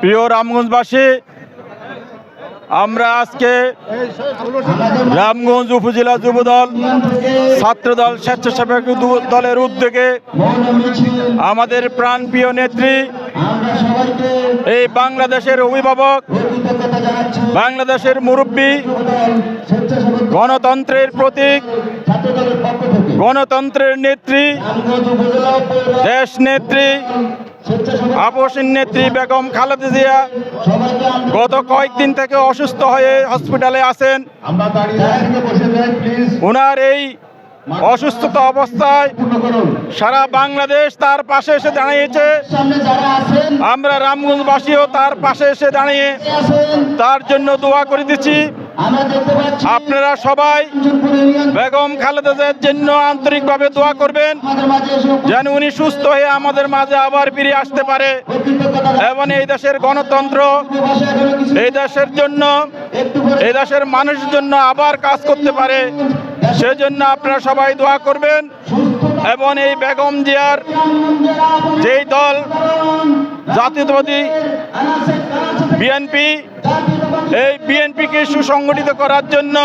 প্রিয় রামগঞ্জবাসী, আমরা আজকে রামগঞ্জ উপজেলা যুবদল, ছাত্রদল, স্বেচ্ছাসেবক দলের উদ্যোগে আমাদের প্রাণপ্রিয় নেত্রী, এই বাংলাদেশের অভিভাবক, বাংলাদেশের মুরব্বী, গণতন্ত্রের প্রতীক, গণতন্ত্রের নেত্রী, দেশ নেত্রী, আপসীন নেত্রী বেগম খালেদা জিয়া গত কয়েকদিন থেকে অসুস্থ হয়ে হসপিটালে আছেন। ওনার এই অসুস্থতা অবস্থায় সারা বাংলাদেশ তার পাশে এসে দাঁড়িয়েছে। আমরা রামগঞ্জবাসীও তার পাশে এসে দাঁড়িয়ে তার জন্য দোয়া করে দিচ্ছি। আপনারা সবাই বেগম খালেদা জিয়ার জন্য আন্তরিকভাবে দোয়া করবেন, যেন উনি সুস্থ হয়ে আমাদের মাঝে আবার ফিরে আসতে পারে এবং এই দেশের গণতন্ত্র, এই দেশের জন্য, এই দেশের মানুষের জন্য আবার কাজ করতে পারে। সেজন্য আপনারা সবাই দোয়া করবেন এবং এই বেগম জিয়ার যেই দল জাতীয়তাবাদী বিএনপি, এই বিএনপিকে সুসংগঠিত করার জন্য,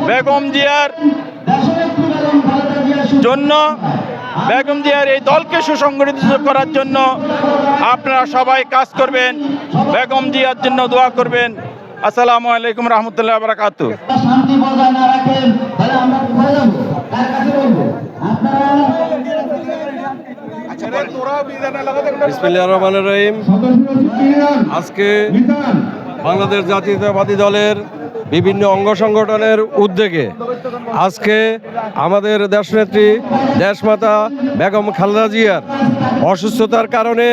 বেগম জিয়ার জন্য, বেগম জিয়ার এই দলকে সুসংগঠিত করার জন্য আপনারা সবাই কাজ করবেন, বেগম জিয়ার জন্য দোয়া করবেন। আসসালামু আলাইকুম রহমতুল্লাহ বারাকাতুহু। বিসমিল্লাহির রহমানির রহিম। আজকে বাংলাদেশ জাতীয়তাবাদী দলের বিভিন্ন অঙ্গ সংগঠনের উদ্যোগে আজকে আমাদের দেশনেত্রী, দেশমাতা বেগম খালেদা জিয়ার অসুস্থতার কারণে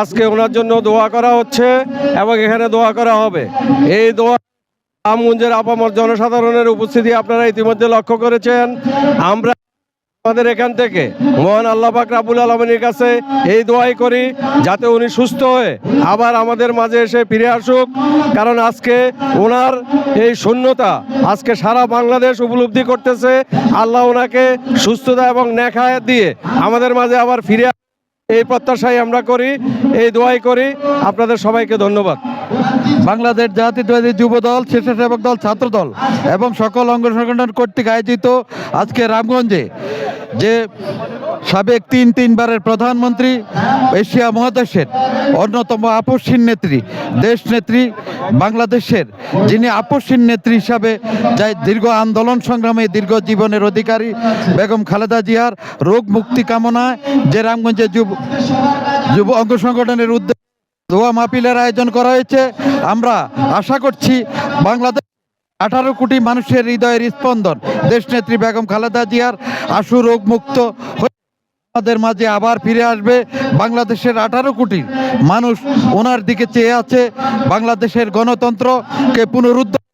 আজকে ওনার জন্য দোয়া করা হচ্ছে এবং এখানে দোয়া করা হবে। এই দোয়া রামগঞ্জের আপামর জনসাধারণের উপস্থিতি আপনারা ইতিমধ্যে লক্ষ্য করেছেন। আমরা আমাদের এখান থেকে মহান আল্লাহ পাক রাব্বুল আলামিনের কাছে এই দোয়াই করি যাতে উনি সুস্থ হয়ে আবার আমাদের মাঝে এসে ফিরে আসুক। কারণ আজকে ওনার এই শূন্যতা আজকে সারা বাংলাদেশ উপলব্ধি করতেছে। আল্লাহ ওনাকে সুস্থতা এবং নেক হায়াত দিয়ে আমাদের মাঝে আবার ফিরে, এই প্রত্যাশাই আমরা করি, এই দোয়াই করি। আপনাদের সবাইকে ধন্যবাদ। বাংলাদেশ জাতীয়তাবাদী যুবদল, স্বেচ্ছাসেবক দল, ছাত্রদল এবং সকল অঙ্গ সংগঠন কর্তৃক আয়োজিত আজকে রামগঞ্জে যে সাবেক তিনবারের প্রধানমন্ত্রী, এশিয়া মহাদেশের অন্যতম আপসীন নেত্রী, দেশ নেত্রী, বাংলাদেশের যিনি আপসীন নেত্রী হিসাবে যাই দীর্ঘ আন্দোলন সংগ্রামে দীর্ঘ জীবনের অধিকারী বেগম খালেদা জিয়ার রোগ মুক্তি কামনায় যে রামগঞ্জে যুব অঙ্গ সংগঠনের উদ্যোগে দোয়া মাহফিলের আয়োজন করা হয়েছে। আমরা আশা করছি বাংলাদেশ 18 কোটি মানুষের হৃদয়ের স্পন্দন দেশনেত্রী বেগম খালেদা জিয়ার আশু রোগ মুক্ত হয়ে আমাদের মাঝে আবার ফিরে আসবে। বাংলাদেশের 18 কোটি মানুষ ওনার দিকে চেয়ে আছে। বাংলাদেশের গণতন্ত্রকে পুনরুদ্ধার,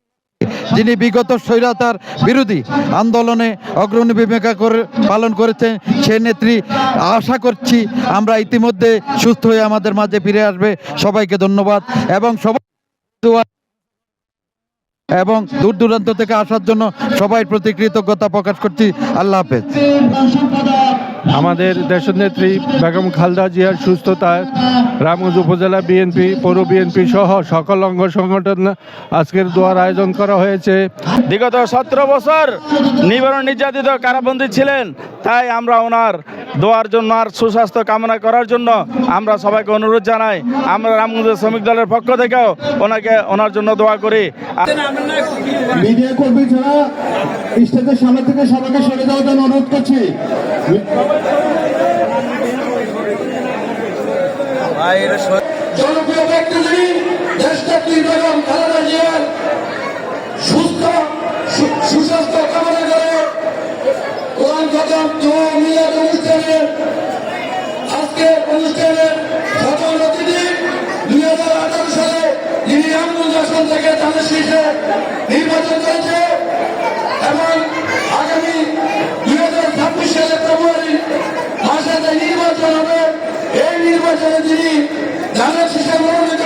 যিনি বিগত স্বৈরাচার বিরোধী আন্দোলনে অগ্রণী ভূমিকা পালন করেছেন, সে নেত্রী আশা করছি আমরা ইতিমধ্যে সুস্থ হয়ে আমাদের মাঝে ফিরে আসবে। সবাইকে ধন্যবাদ এবং সবাই এবং দূর দূরান্ত থেকে আসার জন্য সবাই প্রতি কৃতজ্ঞতা প্রকাশ করছি। আল্লাহ হাফেজ। আমাদের দেশনেত্রী বেগম খালেদা জিয়ার সুস্থতায় রামগঞ্জ উপজেলা বিএনপি, পৌর বিএনপি সহ সকল অঙ্গ সংগঠন আজকের দোয়ার আয়োজন করা হয়েছে। বিগত 17 বছর নিবারণ নির্যাতিত কারাবন্দী ছিলেন, তাই আমরা ওনার দোয়ার জন্য আর সুস্বাস্থ্য কামনা করার জন্য আমরা সবাইকে অনুরোধ জানাই। আমরা রামগঞ্জের শ্রমিক দলের পক্ষ থেকেও ওনার জন্য দোয়া করি। মিডিয়া কর্মী ছাড়া স্টেজের সামনে থেকে সবাইকে সরে যাওয়ার জন্য অনুরোধ করছি। জনপ্রিয় ব্যক্তি যিনি দেশনেত্রী বেগম খালেদা জিয়ার সুস্বাস্থ্য কামনা করে কোরআন খতম দোয়া মিলাদ অনুষ্ঠানের আজকের অনুষ্ঠানের সকল অতিথি 2018 সালে যিনি রামগঞ্জ আসন থেকে তাদের শীর্ষে নির্বাচন করেছে এবং আগামী 2026 সালে ফেব্রুয়ারি মাসে নির্বাচন হবে। এই নির্বাচনে যিনি ধানের শীর্ষে মনোনীত